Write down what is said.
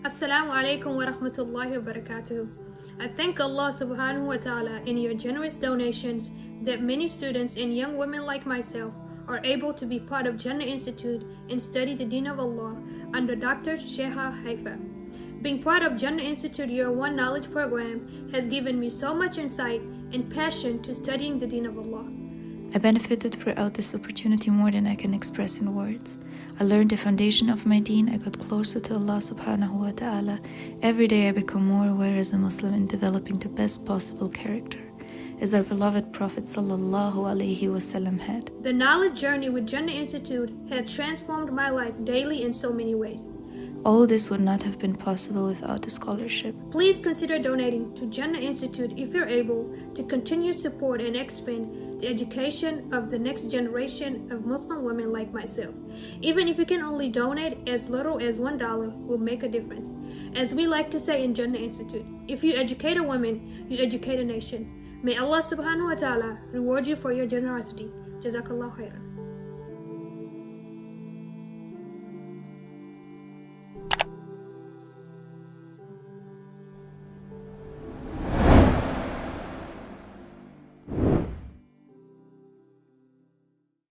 Assalamu alaikum wa rahmatullahi wa barakatuh. I thank Allah subhanahu wa ta'ala in your generous donations that many students and young women like myself are able to be part of Jannah Institute and study the Deen of Allah under Dr. Sheikha Haifaa. Being part of Jannah Institute Year 1 Knowledge Program has given me so much insight and passion to studying the Deen of Allah. I benefited throughout this opportunity more than I can express in words. I learned the foundation of my deen, I got closer to Allah subhanahu wa ta'ala. Every day I become more aware as a Muslim in developing the best possible character, as our beloved Prophet sallallahu alaihi wasallam had. The knowledge journey with Jannah Institute has transformed my life daily in so many ways. All this would not have been possible without the scholarship. Please consider donating to Jannah Institute if you're able to continue support and expand the education of the next generation of Muslim women like myself. Even if you can only donate as little as $1 will make a difference. As we like to say in Jannah Institute, if you educate a woman, you educate a nation. May Allah subhanahu wa ta'ala reward you for your generosity. Jazakallah khairan.